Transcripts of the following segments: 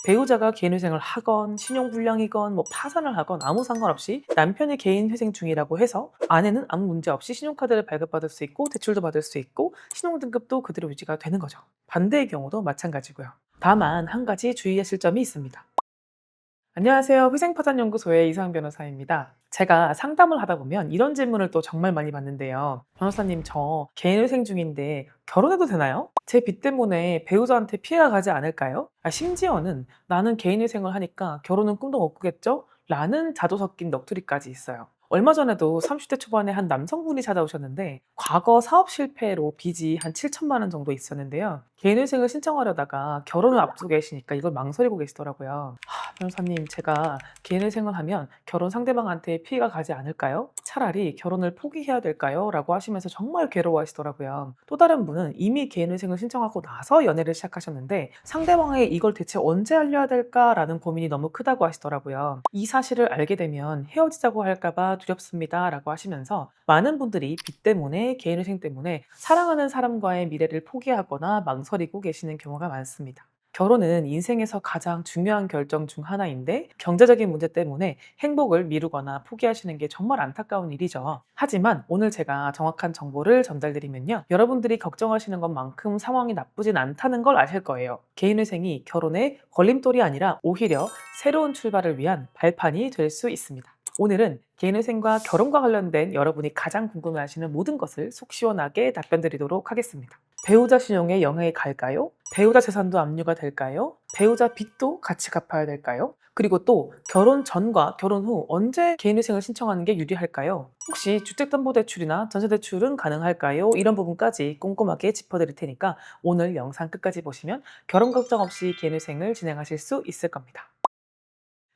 배우자가 개인회생을 하건 신용불량이건 파산을 하건 아무 상관없이 남편이 개인회생 중이라고 해서 아내는 아무 문제 없이 신용카드를 발급받을 수 있고 대출도 받을 수 있고 신용등급도 그대로 유지가 되는 거죠. 반대의 경우도 마찬가지고요. 다만 한 가지 주의하실 점이 있습니다. 안녕하세요. 회생파산연구소의 이상 변호사입니다. 제가 상담을 하다 보면 이런 질문을 또 정말 많이 받는데요. 변호사님, 저 개인회생 중인데 결혼해도 되나요? 제 빚 때문에 배우자한테 피해가 가지 않을까요? 심지어는 나는 개인회생을 하니까 결혼은 꿈도 못 꾸겠죠? 라는 자도 섞인 넋두리까지 있어요. 얼마 전에도 30대 초반에 한 남성분이 찾아오셨는데 과거 사업 실패로 빚이 한 7천만 원 정도 있었는데요. 개인회생을 신청하려다가 결혼을 앞두고 계시니까 이걸 망설이고 계시더라고요. 변호사님, 제가 개인회생을 하면 결혼 상대방한테 피해가 가지 않을까요? 차라리 결혼을 포기해야 될까요? 라고 하시면서 정말 괴로워하시더라고요. 또 다른 분은 이미 개인회생을 신청하고 나서 연애를 시작하셨는데 상대방에게 이걸 대체 언제 알려야 될까라는 고민이 너무 크다고 하시더라고요. 이 사실을 알게 되면 헤어지자고 할까봐 두렵습니다 라고 하시면서 많은 분들이 빚 때문에 개인회생 때문에 사랑하는 사람과의 미래를 포기하거나 망설이고 계시는 경우가 많습니다. 결혼은 인생에서 가장 중요한 결정 중 하나인데 경제적인 문제 때문에 행복을 미루거나 포기하시는 게 정말 안타까운 일이죠. 하지만 오늘 제가 정확한 정보를 전달드리면요. 여러분들이 걱정하시는 것만큼 상황이 나쁘진 않다는 걸 아실 거예요. 개인회생이 결혼의 걸림돌이 아니라 오히려 새로운 출발을 위한 발판이 될 수 있습니다. 오늘은 개인회생과 결혼과 관련된 여러분이 가장 궁금해하시는 모든 것을 속 시원하게 답변드리도록 하겠습니다. 배우자 신용에 영향이 갈까요? 배우자 재산도 압류가 될까요? 배우자 빚도 같이 갚아야 될까요? 그리고 또 결혼 전과 결혼 후 언제 개인회생을 신청하는 게 유리할까요? 혹시 주택담보대출이나 전세대출은 가능할까요? 이런 부분까지 꼼꼼하게 짚어드릴 테니까 오늘 영상 끝까지 보시면 결혼 걱정 없이 개인회생을 진행하실 수 있을 겁니다.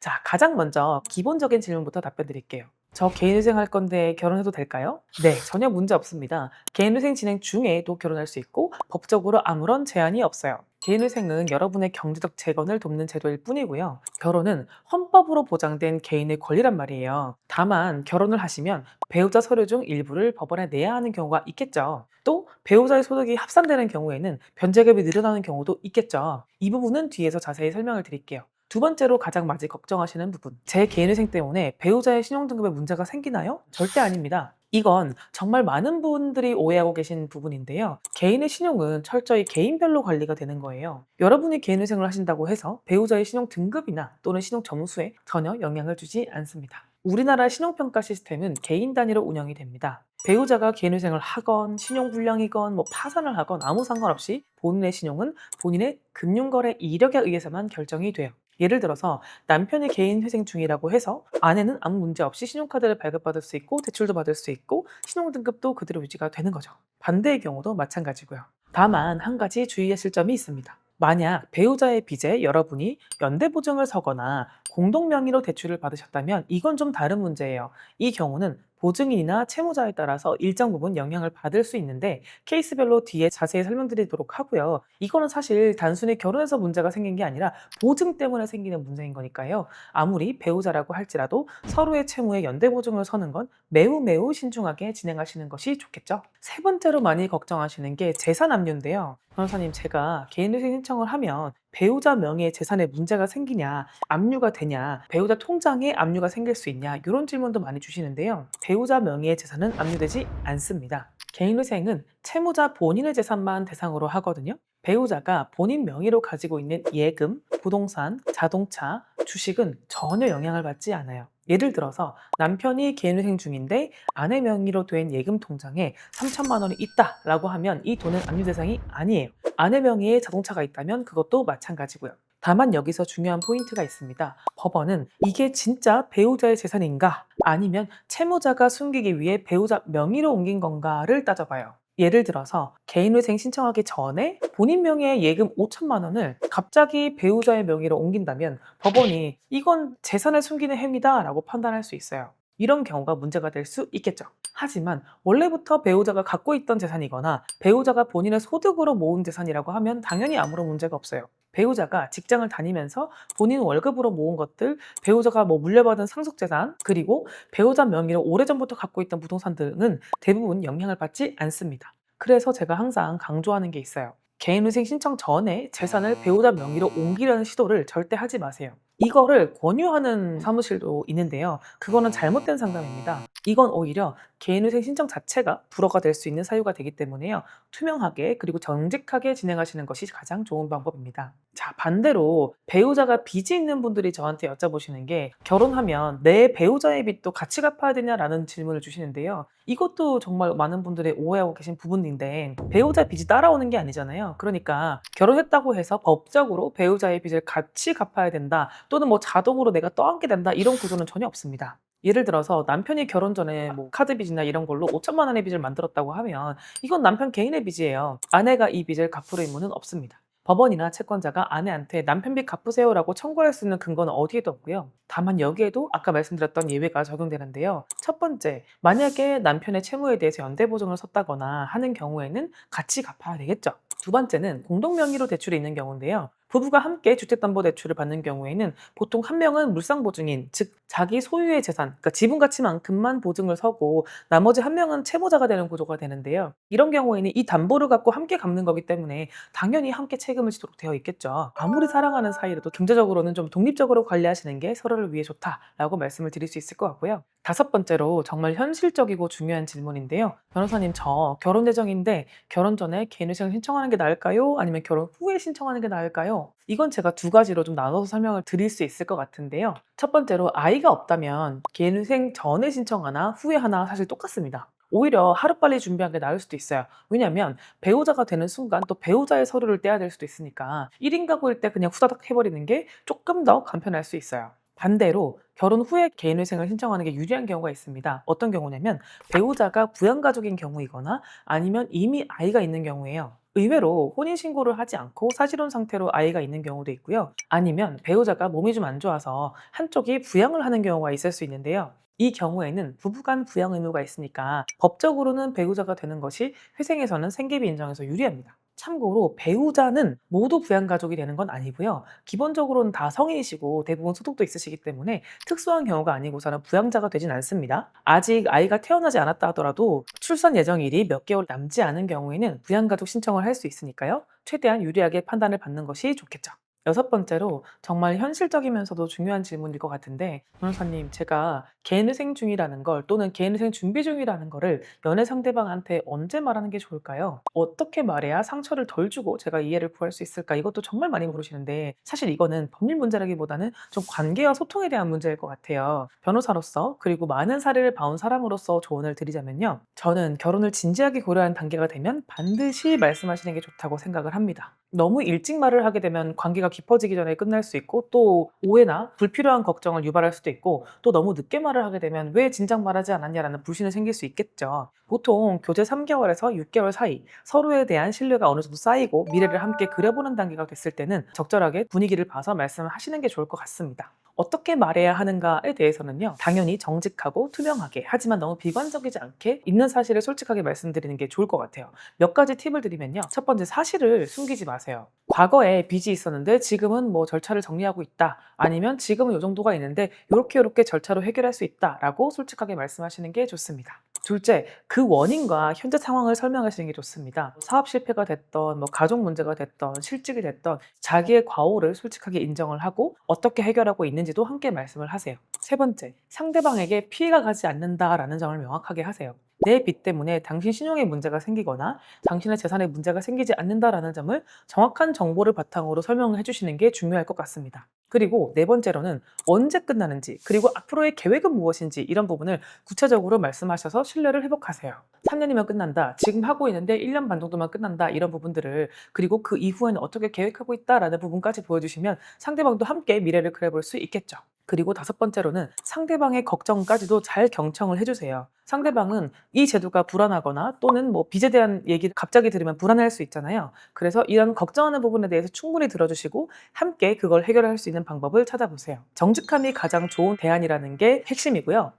자, 가장 먼저 기본적인 질문부터 답변 드릴게요. 저 개인회생 할 건데 결혼해도 될까요? 네, 전혀 문제 없습니다. 개인회생 진행 중에도 결혼할 수 있고 법적으로 아무런 제한이 없어요. 개인회생은 여러분의 경제적 재건을 돕는 제도일 뿐이고요. 결혼은 헌법으로 보장된 개인의 권리란 말이에요. 다만 결혼을 하시면 배우자 서류 중 일부를 법원에 내야 하는 경우가 있겠죠. 또 배우자의 소득이 합산되는 경우에는 변제금이 늘어나는 경우도 있겠죠. 이 부분은 뒤에서 자세히 설명을 드릴게요. 두 번째로 가장 많이 걱정하시는 부분. 제 개인회생 때문에 배우자의 신용등급에 문제가 생기나요? 절대 아닙니다. 이건 정말 많은 분들이 오해하고 계신 부분인데요. 개인의 신용은 철저히 개인별로 관리가 되는 거예요. 여러분이 개인회생을 하신다고 해서 배우자의 신용 등급이나 또는 신용 점수에 전혀 영향을 주지 않습니다. 우리나라 신용평가 시스템은 개인 단위로 운영이 됩니다. 배우자가 개인회생을 하건 신용불량이건 파산을 하건 아무 상관없이 본인의 신용은 본인의 금융거래 이력에 의해서만 결정이 돼요. 예를 들어서 남편이 개인회생 중이라고 해서 아내는 아무 문제 없이 신용카드를 발급받을 수 있고 대출도 받을 수 있고 신용등급도 그대로 유지가 되는 거죠. 반대의 경우도 마찬가지고요. 다만 한 가지 주의하실 점이 있습니다. 만약 배우자의 빚에 여러분이 연대보증을 서거나 공동명의로 대출을 받으셨다면 이건 좀 다른 문제예요. 이 경우는 보증인이나 채무자에 따라서 일정 부분 영향을 받을 수 있는데 케이스별로 뒤에 자세히 설명드리도록 하고요. 이거는 사실 단순히 결혼해서 문제가 생긴 게 아니라 보증 때문에 생기는 문제인 거니까요. 아무리 배우자라고 할지라도 서로의 채무에 연대보증을 서는 건 매우 매우 신중하게 진행하시는 것이 좋겠죠. 세 번째로 많이 걱정하시는 게 재산 압류인데요. 변호사님, 제가 개인회생 신청을 하면 배우자 명의의 재산에 문제가 생기냐, 압류가 되냐, 배우자 통장에 압류가 생길 수 있냐, 이런 질문도 많이 주시는데요. 배우자 명의의 재산은 압류되지 않습니다. 개인회생은 채무자 본인의 재산만 대상으로 하거든요. 배우자가 본인 명의로 가지고 있는 예금, 부동산, 자동차, 주식은 전혀 영향을 받지 않아요. 예를 들어서 남편이 개인회생 중인데 아내 명의로 된 예금 통장에 3천만 원이 있다라고 하면 이 돈은 압류 대상이 아니에요. 아내 명의의 자동차가 있다면 그것도 마찬가지고요. 다만 여기서 중요한 포인트가 있습니다. 법원은 이게 진짜 배우자의 재산인가 아니면 채무자가 숨기기 위해 배우자 명의로 옮긴 건가를 따져봐요. 예를 들어서 개인회생 신청하기 전에 본인 명의의 예금 5천만 원을 갑자기 배우자의 명의로 옮긴다면 법원이 이건 재산을 숨기는 행위다 라고 판단할 수 있어요. 이런 경우가 문제가 될 수 있겠죠. 하지만 원래부터 배우자가 갖고 있던 재산이거나 배우자가 본인의 소득으로 모은 재산이라고 하면 당연히 아무런 문제가 없어요. 배우자가 직장을 다니면서 본인 월급으로 모은 것들, 배우자가 물려받은 상속재산, 그리고 배우자 명의로 오래전부터 갖고 있던 부동산 등은 대부분 영향을 받지 않습니다. 그래서 제가 항상 강조하는 게 있어요. 개인회생 신청 전에 재산을 배우자 명의로 옮기려는 시도를 절대 하지 마세요. 이거를 권유하는 사무실도 있는데요. 그거는 잘못된 상담입니다. 이건 오히려 개인회생 신청 자체가 불허가 될 수 있는 사유가 되기 때문에요. 투명하게 그리고 정직하게 진행하시는 것이 가장 좋은 방법입니다. 자, 반대로 배우자가 빚이 있는 분들이 저한테 여쭤보시는 게 결혼하면 내 배우자의 빚도 같이 갚아야 되냐라는 질문을 주시는데요. 이것도 정말 많은 분들이 오해하고 계신 부분인데 배우자 빚이 따라오는 게 아니잖아요. 그러니까 결혼했다고 해서 법적으로 배우자의 빚을 같이 갚아야 된다. 또는 뭐 자동으로 내가 떠안게 된다 이런 구조는 전혀 없습니다. 예를 들어서 남편이 결혼 전에 뭐 카드 빚이나 이런 걸로 5천만 원의 빚을 만들었다고 하면 이건 남편 개인의 빚이에요. 아내가 이 빚을 갚을 의무는 없습니다. 법원이나 채권자가 아내한테 남편 빚 갚으세요라고 청구할 수 있는 근거는 어디에도 없고요. 다만 여기에도 아까 말씀드렸던 예외가 적용되는데요. 첫 번째, 만약에 남편의 채무에 대해서 연대보증을 섰다거나 하는 경우에는 같이 갚아야 되겠죠. 두 번째는 공동명의로 대출이 있는 경우인데요. 부부가 함께 주택담보대출을 받는 경우에는 보통 한 명은 물상보증인, 즉 자기 소유의 재산, 그러니까 지분 가치만큼만 보증을 서고 나머지 한 명은 채무자가 되는 구조가 되는데요. 이런 경우에는 이 담보를 갖고 함께 갚는 거기 때문에 당연히 함께 책임을 지도록 되어 있겠죠. 아무리 사랑하는 사이라도 경제적으로는 좀 독립적으로 관리하시는 게 서로를 위해 좋다라고 말씀을 드릴 수 있을 것 같고요. 다섯 번째로 정말 현실적이고 중요한 질문인데요. 변호사님, 저 결혼 예정인데 결혼 전에 개인회생 신청하는 게 나을까요? 아니면 결혼 후에 신청하는 게 나을까요? 이건 제가 두 가지로 좀 나눠서 설명을 드릴 수 있을 것 같은데요. 첫 번째로 아이가 없다면 개인회생 전에 신청하나 후에 하나 사실 똑같습니다. 오히려 하루빨리 준비한 게 나을 수도 있어요. 왜냐면 배우자가 되는 순간 또 배우자의 서류를 떼야 될 수도 있으니까 1인 가구일 때 그냥 후다닥 해버리는 게 조금 더 간편할 수 있어요. 반대로 결혼 후에 개인회생을 신청하는 게 유리한 경우가 있습니다. 어떤 경우냐면 배우자가 부양가족인 경우이거나 아니면 이미 아이가 있는 경우예요. 의외로 혼인신고를 하지 않고 사실혼 상태로 아이가 있는 경우도 있고요. 아니면 배우자가 몸이 좀 안 좋아서 한쪽이 부양을 하는 경우가 있을 수 있는데요. 이 경우에는 부부간 부양 의무가 있으니까 법적으로는 배우자가 되는 것이 회생에서는 생계비 인정에서 유리합니다. 참고로 배우자는 모두 부양가족이 되는 건 아니고요. 기본적으로는 다 성인이시고 대부분 소득도 있으시기 때문에 특수한 경우가 아니고서는 부양자가 되진 않습니다. 아직 아이가 태어나지 않았다 하더라도 출산 예정일이 몇 개월 남지 않은 경우에는 부양가족 신청을 할 수 있으니까요. 최대한 유리하게 판단을 받는 것이 좋겠죠. 여섯 번째로 정말 현실적이면서도 중요한 질문일 것 같은데 변호사님, 제가 개인회생 중이라는 걸 또는 개인회생 준비 중이라는 거를 연애 상대방한테 언제 말하는 게 좋을까요? 어떻게 말해야 상처를 덜 주고 제가 이해를 구할 수 있을까? 이것도 정말 많이 물으시는데 사실 이거는 법률 문제라기보다는 좀 관계와 소통에 대한 문제일 것 같아요. 변호사로서 그리고 많은 사례를 봐온 사람으로서 조언을 드리자면요. 저는 결혼을 진지하게 고려한 단계가 되면 반드시 말씀하시는 게 좋다고 생각을 합니다. 너무 일찍 말을 하게 되면 관계가 깊어지기 전에 끝날 수 있고 또 오해나 불필요한 걱정을 유발할 수도 있고 또 너무 늦게 말을 하게 되면 왜 진작 말하지 않았냐라는 불신이 생길 수 있겠죠. 보통 교제 3개월에서 6개월 사이 서로에 대한 신뢰가 어느 정도 쌓이고 미래를 함께 그려보는 단계가 됐을 때는 적절하게 분위기를 봐서 말씀을 하시는 게 좋을 것 같습니다. 어떻게 말해야 하는가에 대해서는요. 당연히 정직하고 투명하게 하지만 너무 비관적이지 않게 있는 사실을 솔직하게 말씀드리는 게 좋을 것 같아요. 몇 가지 팁을 드리면요. 첫 번째, 사실을 숨기지 마세요. 과거에 빚이 있었는데 지금은 뭐 절차를 정리하고 있다. 아니면 지금은 이 정도가 있는데 이렇게 절차로 해결할 수 있다라고 솔직하게 말씀하시는 게 좋습니다. 둘째, 그 원인과 현재 상황을 설명하시는 게 좋습니다. 사업 실패가 됐던, 뭐 가족 문제가 됐던, 실직이 됐던 자기의 과오를 솔직하게 인정을 하고 어떻게 해결하고 있는지도 함께 말씀을 하세요. 세 번째, 상대방에게 피해가 가지 않는다라는 점을 명확하게 하세요. 내 빚 때문에 당신 신용에 문제가 생기거나 당신의 재산에 문제가 생기지 않는다라는 점을 정확한 정보를 바탕으로 설명을 해주시는 게 중요할 것 같습니다. 그리고 네 번째로는 언제 끝나는지 그리고 앞으로의 계획은 무엇인지 이런 부분을 구체적으로 말씀하셔서 신뢰를 회복하세요. 3년이면 끝난다. 지금 하고 있는데 1년 반 정도만 끝난다. 이런 부분들을 그리고 그 이후에는 어떻게 계획하고 있다라는 부분까지 보여주시면 상대방도 함께 미래를 그려볼 수 있겠죠. 그리고 다섯 번째로는 상대방의 걱정까지도 잘 경청을 해주세요. 상대방은 이 제도가 불안하거나 또는 뭐 빚에 대한 얘기를 갑자기 들으면 불안할 수 있잖아요. 그래서 이런 걱정하는 부분에 대해서 충분히 들어주시고 함께 그걸 해결할 수 있는 방법을 찾아보세요. 정직함이 가장 좋은 대안이라는 게 핵심이고요.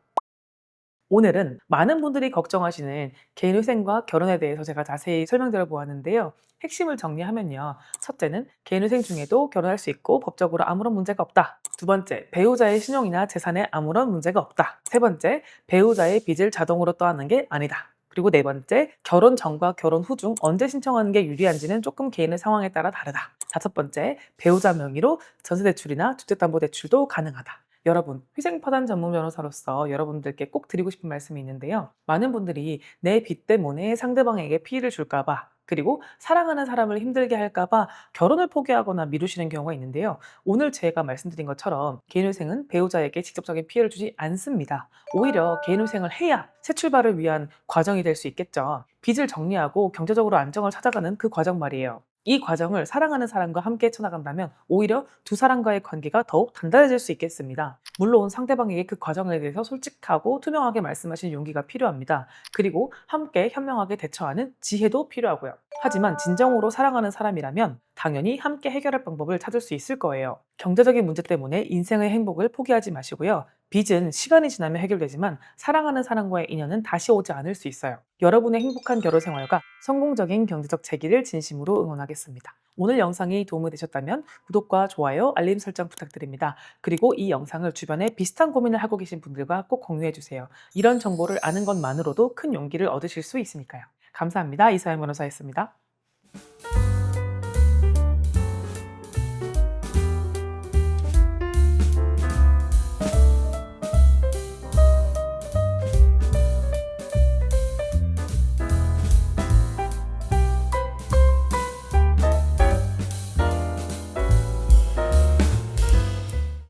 오늘은 많은 분들이 걱정하시는 개인회생과 결혼에 대해서 제가 자세히 설명드려 보았는데요. 핵심을 정리하면요. 첫째는 개인회생 중에도 결혼할 수 있고 법적으로 아무런 문제가 없다. 두 번째, 배우자의 신용이나 재산에 아무런 문제가 없다. 세 번째, 배우자의 빚을 자동으로 떠안는 게 아니다. 그리고 네 번째, 결혼 전과 결혼 후 중 언제 신청하는 게 유리한지는 조금 개인의 상황에 따라 다르다. 다섯 번째, 배우자 명의로 전세대출이나 주택담보대출도 가능하다. 여러분, 희생파산 전문 변호사로서 여러분들께 꼭 드리고 싶은 말씀이 있는데요. 많은 분들이 내 빚 때문에 상대방에게 피해를 줄까봐, 그리고 사랑하는 사람을 힘들게 할까봐 결혼을 포기하거나 미루시는 경우가 있는데요. 오늘 제가 말씀드린 것처럼 개인회생은 배우자에게 직접적인 피해를 주지 않습니다. 오히려 개인회생을 해야 새 출발을 위한 과정이 될 수 있겠죠. 빚을 정리하고 경제적으로 안정을 찾아가는 그 과정 말이에요. 이 과정을 사랑하는 사람과 함께 쳐나간다면 오히려 두 사람과의 관계가 더욱 단단해질 수 있겠습니다. 물론 상대방에게 그 과정에 대해서 솔직하고 투명하게 말씀하신 용기가 필요합니다. 그리고 함께 현명하게 대처하는 지혜도 필요하고요. 하지만 진정으로 사랑하는 사람이라면 당연히 함께 해결할 방법을 찾을 수 있을 거예요. 경제적인 문제 때문에 인생의 행복을 포기하지 마시고요. 빚은 시간이 지나면 해결되지만 사랑하는 사람과의 인연은 다시 오지 않을 수 있어요. 여러분의 행복한 결혼 생활과 성공적인 경제적 재기를 진심으로 응원하겠습니다. 오늘 영상이 도움이 되셨다면 구독과 좋아요, 알림 설정 부탁드립니다. 그리고 이 영상을 주변에 비슷한 고민을 하고 계신 분들과 꼭 공유해 주세요. 이런 정보를 아는 것만으로도 큰 용기를 얻으실 수 있으니까요. 감사합니다. 이서연 변호사였습니다.